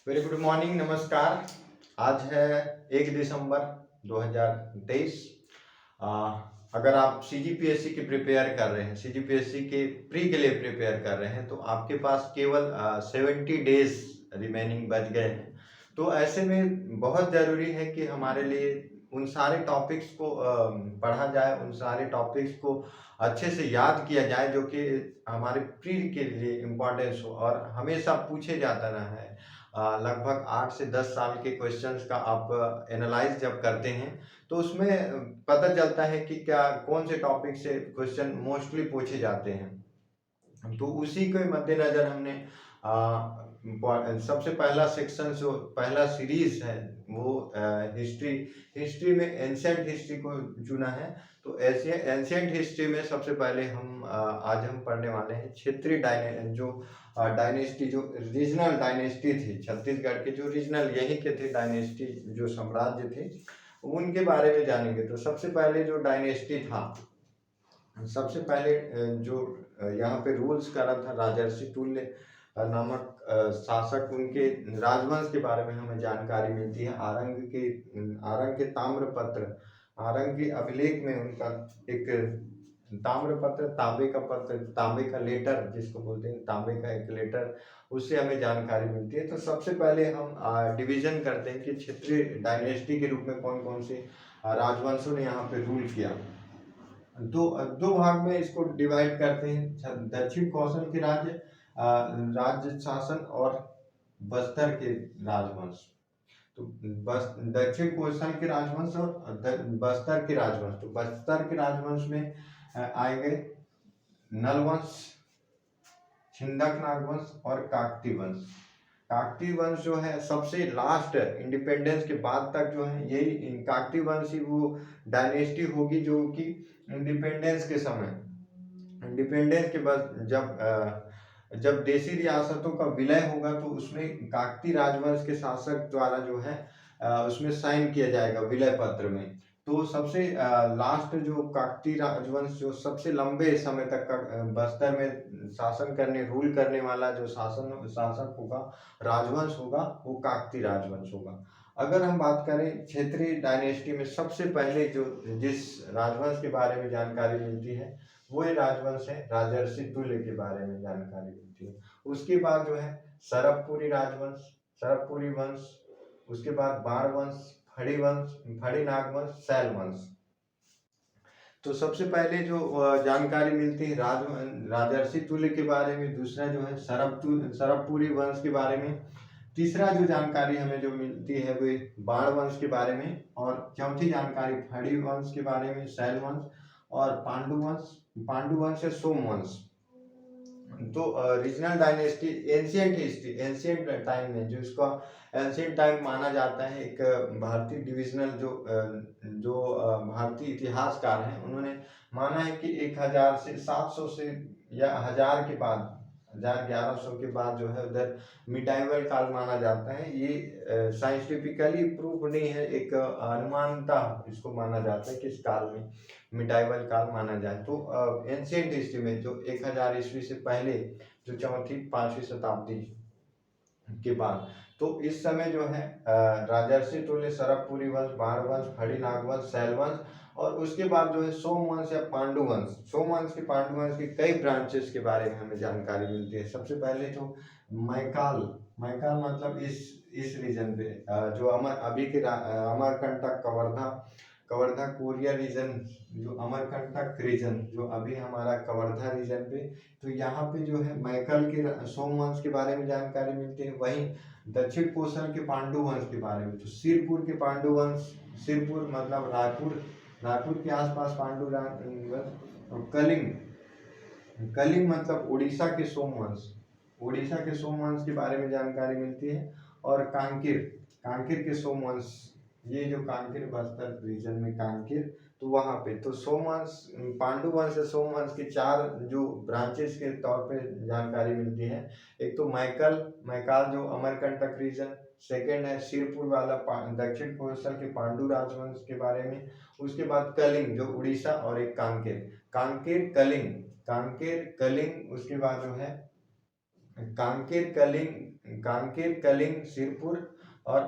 Very good morning, नमस्कार। आज है 1 दिसंबर 2023। अगर आप सीजीपीएससी की प्रिपेयर कर रहे हैं, सीजीपीएससी के प्री के लिए प्रिपेयर कर रहे हैं, तो आपके पास केवल 70 डेज रिमेनिंग बच गए हैं। तो ऐसे में बहुत ज़रूरी है कि हमारे लिए उन सारे टॉपिक्स को पढ़ा जाए, उन सारे टॉपिक्स को अच्छे से याद किया जाए जो कि हमारे प्री के लिए इम्पोर्टेंस हो और हमेशा पूछे जाता रहा है। लगभग 8 से 10 साल के क्वेश्चंस का आप एनालाइज जब करते हैं तो उसमें पता चलता है कि क्या कौन से टॉपिक से क्वेश्चन मोस्टली पूछे जाते हैं। तो उसी के मद्देनजर हमने सबसे पहला सेक्शन जो पहला सीरीज है वो हिस्ट्री हिस्ट्री में एंशिएंट हिस्ट्री को चुना है। तो ऐसे एंशिएंट हिस्ट्री में सबसे पहले आज हम पढ़ने वाले हैं क्षेत्रीय डायनेस्टी, जो रीजनल डायनेस्टी थी छत्तीसगढ़ के, जो रीजनल यहीं के थे डायनेस्टी, जो साम्राज्य थे उनके बारे में जानेंगे। तो सबसे पहले जो डायनेस्टी था, सबसे पहले जो यहाँ पे रूल्स करा था राजर्षि तुल्य नामक शासक, उनके राजवंश के बारे में हमें जानकारी मिलती है। आरंग के ताम्रपत्र, आरंग के अभिलेख में उनका एक ताम्रपत्र, तांबे का लेटर जिसको बोलते हैं, तांबे का एक लेटर, उससे हमें जानकारी मिलती है। तो सबसे पहले हम डिवीजन करते हैं कि क्षेत्रीय डायनेस्टी के रूप में कौन कौन से राजवंशों ने यहाँ पे रूल किया। दो दो भाग में इसको डिवाइड करते हैं, दक्षिण कौशल के राज्य शासन और बस्तर के राजवंश। तो दक्षिण कौशल के राजवंश और बस्तर के राजवंश। तो बस्तर के राजवंश में आए गए नलवंश, छिंदक नागवंश और काकती वंश। काकती वंश जो है सबसे लास्ट इंडिपेंडेंस के बाद तक जो है यही काकती वंश ही वो डायनेस्टी होगी जो कि इंडिपेंडेंस के बाद जब देशी रियासतों का विलय होगा तो उसमें काकती राजवंश के शासक द्वारा जो है उसमें साइन किया जाएगा विलय पत्र में। तो सबसे लास्ट जो काकती राजवंश, जो सबसे लंबे समय तक का बस्तर में शासन करने रूल करने वाला जो शासक होगा, राजवंश होगा, वो काकती राजवंश होगा। अगर हम बात करें क्षेत्रीय डायनेस्टी में, सबसे पहले जो जिस राजवंश के बारे में जानकारी मिलती है वो ये राजवंश है राजर्षि तुल्य के बारे में जानकारी मिलती है। उसके बाद जो है सरबपुरी राजवंश, सरबपुरी वंश, उसके बाद बाण वंश, फड़ी नागवंश, शैल वंश। तो सबसे पहले जो जानकारी मिलती है राजर्षि तुल्य के बारे में, दूसरा जो है सरबपुरी वंश के बारे में, तीसरा जो जानकारी हमें जो मिलती है वो बाण वंश के बारे में, और चौथी जानकारी फड़ी वंश के बारे में, शैल वंश, और पांडुवंश या सोमवंश। तो रीजनल डायनेस्टी, एंशियंट टाइम में, जो इसका एंशियंट टाइम माना जाता है, एक भारतीय डिविजनल भारतीय इतिहासकार हैं, उन्होंने माना है कि 1000 से 700 से या 1000 के बाद, 1100 के बाद जो है उधर मिडाइवल काल माना जाता है। ये साइंटिफिकली प्रूफ नहीं है, एक अनुमानता इसको माना जाता है कि इस काल में मिडाइवल काल माना जाए। तो एंशियंट हिस्ट्री में जो 1000 ईस्वी से पहले, जो चौथी 5वीं शताब्दी के बाद, तो इस समय जो है राजर्षि तुल्य, सरबपुरी वंश, बाण वंश, फड़ी नागवंश, शैल वंश, और उसके बाद जो है सोमवंश या पांडुवंश। सोमवंश के पांडुवंश के कई ब्रांचेस के बारे में हमें जानकारी मिलती है। सबसे पहले तो मैकाल, मैकाल मतलब इस रीजन पे जो अभी के अमरकंटक, कवर्धा कोरिया रीजन, जो अमरकंटक रीजन जो अभी हमारा कवर्धा रीजन पे, तो यहाँ पे जो है मैकल के सोमवंश के बारे में जानकारी मिलती है। वहीं दक्षिण कोसल के पांडुवंश के बारे में, तो सिरपुर के पांडुवंश, सिरपुर मतलब रायपुर के आसपास पांडु वंश, और कलिंग मतलब उड़ीसा के सोमवंश के बारे में जानकारी मिलती है। और कांकेर के सोमवंश, ये जो कांकेर बस्तर रीजन में कांकेर, तो वहां पे तो सोमवंश, पांडुवंश या सोमवंश की 4 जो ब्रांचेस के तौर पे जानकारी मिलती है। एक तो मैकाल जो अमरकंटक रीजन, सेकंड है सिरपुर वाला दक्षिण कोसल के पांडु राजवंश के बारे में, उसके बाद कलिंग जो उड़ीसा, और एक कांकेर कलिंग, उसके बाद जो है कांकेर, कलिंग, सिरपुर और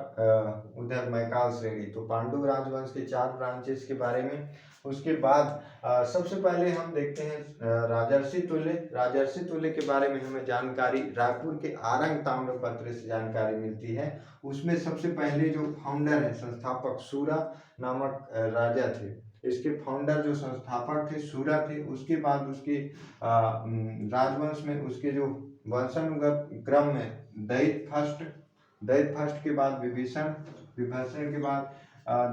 उधर मैकाल श्रेणी। तो पांडु राजवंश के 4 ब्रांचेस के बारे में। उसके बाद सबसे पहले हम देखते हैं राजर्षि तुल्य। राजर्षि तुल्य के बारे में हमें जानकारी रायपुर के आरंग ताम्रपत्र से जानकारी मिलती है। उसमें सबसे पहले जो फाउंडर है, संस्थापक सूरा नामक राजा थे। इसके फाउंडर जो संस्थापक थे सूरा थे। उसके बाद उसके राजवंश में उसके जो वंशानुगत क्रम में दैत्य फर्स्ट के बाद विभीषण, विभीषण के बाद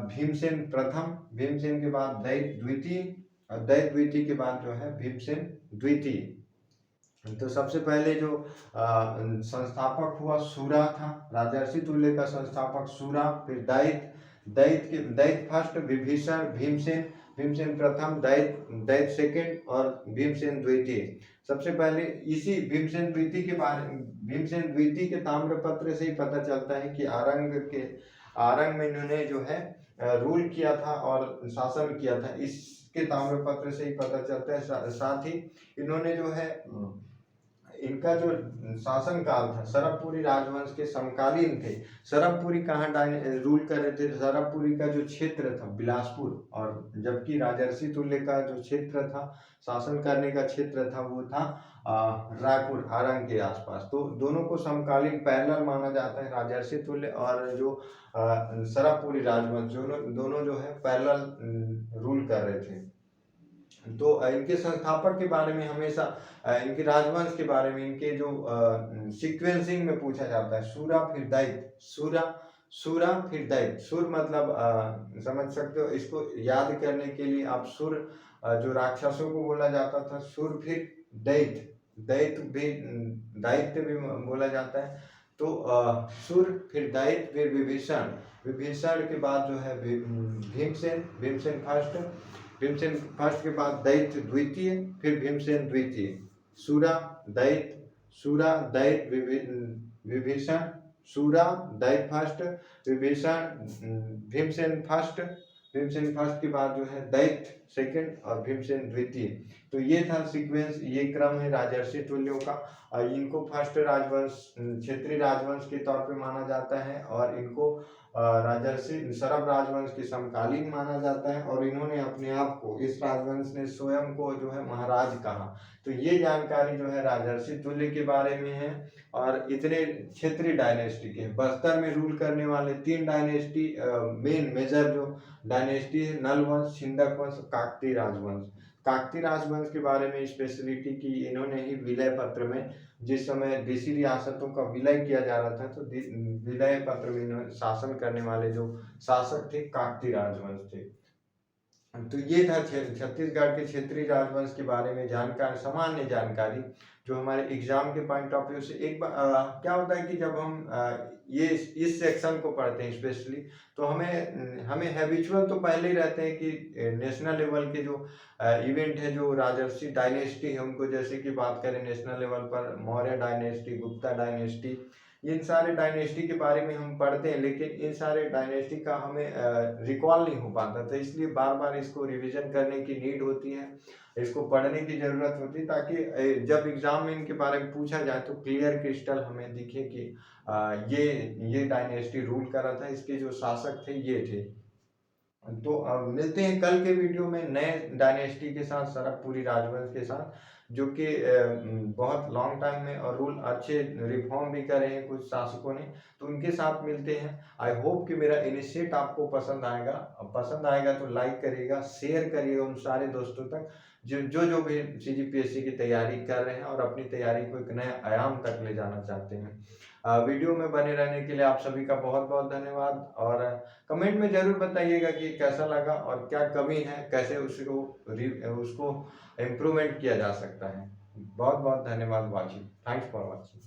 भीमसेन प्रथम, भीमसेन के बाद दैत्य द्वितीय और दैत्य द्वितीय के बाद जो है भीमसेन द्वितीय। तो सबसे पहले जो संस्थापक हुआ सूरा था, राजर्षि तुल्य का संस्थापक सूरा, फिर दैत्य फर्स्ट, विभीषण, भीमसेन प्रथम, दैत्य सेकंड और भीमसेन द्वितीय। सबसे पहले इसी भीमसेन द्वितीय के ताम्रपत्र से ही पता चलता है कि आरंग में इन्होंने जो है रूल किया था और शासन किया था। इसके ताम्रपत्र से ही पता चलता है। साथ ही इन्होंने जो है इनका जो शासन काल था सरबपुरी राजवंश के समकालीन थे। सरबपुरी कहाँ रूल कर रहे थे? सरबपुरी का जो क्षेत्र था बिलासपुर, और जबकि राजर्षि तुल्य का जो क्षेत्र था, शासन करने का क्षेत्र था, वो था रायपुर आरंग के आसपास। तो दोनों को समकालीन पैरेलल माना जाता है। राजर्षि तुल्य और जो सरबपुरी राजवंश दोनों जो है पैरेलल रूल कर रहे थे। तो इनके संस्थापक के बारे में हमेशा, इनके राजवंश के बारे में, इनके जो सीक्वेंसिंग में पूछा जाता है। सूरा फिर दैत्य, सूरा फिर दैत्य। सुर मतलब समझ सकते हो, इसको याद करने के लिए आप सुर जो राक्षसों को बोला जाता था, सुर फिर दैत्य भी बोला जाता है। तो सुर फिर दैत्य फिर विभीषण के बाद जो है भीमसेन फर्स्ट के बाद दैत्य द्वितीय, फिर भीमसेन द्वितीय। सूरा दैत्य विभीषण, सूरा दैत्य फर्स्ट, विभीषण भीमसेन फर्स्ट के बाद जो है दैत्य सेकंड और भीमसेन द्वितीय। तो ये था सीक्वेंस, ये क्रम है राजर्षि तुल्यों का। इनको फर्स्ट राजवंश, क्षेत्रीय राजवंश के तौर पे माना जाता है और इनको राजर्षि सरब राजवंश के समकालीन माना जाता है। और इन्होंने अपने आप को, इस राजवंश ने स्वयं को जो है महाराज कहा। तो ये जानकारी जो है राजर्षि तुल्य के बारे में है। और इतने क्षेत्रीय डायनेस्टी के, बस्तर में रूल करने वाले 3 डायनेस्टी, मेजर जो डायनेस्टी है, नल वंश, छिंदक वंश, काकतीय राजवंश। काकतीय राजवंश के बारे में स्पेशलिटी की इन्होंने ही विलय पत्र में, जिस समय देशी रियासतों का विलय किया जा रहा था, तो विलय पत्र में इन्होंने शासन करने वाले जो शासक थे काकतीय राजवंश थे। तो ये था छत्तीसगढ़ के क्षेत्रीय राजवंश के बारे में जानकारी, सामान्य जानकारी जो हमारे एग्जाम के पॉइंट ऑफ व्यू से। एक बार क्या होता है कि जब हम ये इस सेक्शन को पढ़ते हैं स्पेशली, तो हमें हैबिचुअल तो पहले ही रहते हैं कि नेशनल लेवल के जो इवेंट है, जो राजर्षि डायनेस्टी है उनको, जैसे कि बात करें नेशनल लेवल पर मौर्य डायनेस्टी, गुप्ता डायनेस्टी, इन सारे डायनेस्टी के बारे में हम पढ़ते हैं, लेकिन इन सारे डायनेस्टी का हमें रिकॉल नहीं हो पाता। तो इसलिए बार बार इसको रिवीजन करने की नीड होती है, इसको पढ़ने की जरूरत होती है, ताकि जब एग्जाम में इनके बारे में पूछा जाए तो क्लियर क्रिस्टल हमें दिखे कि ये डायनेस्टी रूल कर रहा था, इसके जो शासक थे ये थे। तो मिलते हैं कल के वीडियो में नए डायनेस्टी के साथ, सरबपुरी राजवंश के साथ, जो कि बहुत लॉन्ग टाइम में और रूल अच्छे रिफॉर्म भी करे हैं कुछ शासकों ने। तो उनके साथ मिलते हैं। आई होप कि मेरा इनिशिएट आपको पसंद आएगा तो लाइक करिएगा, शेयर करिएगा उन सारे दोस्तों तक जो भी CGPSC की तैयारी कर रहे हैं और अपनी तैयारी को एक नए आयाम तक ले जाना चाहते हैं। वीडियो में बने रहने के लिए आप सभी का बहुत बहुत धन्यवाद। और कमेंट में जरूर बताइएगा कि कैसा लगा और क्या कमी है, कैसे उसको इम्प्रूवमेंट किया जा सकता है। बहुत बहुत धन्यवाद वॉचिंग। Thanks for watching.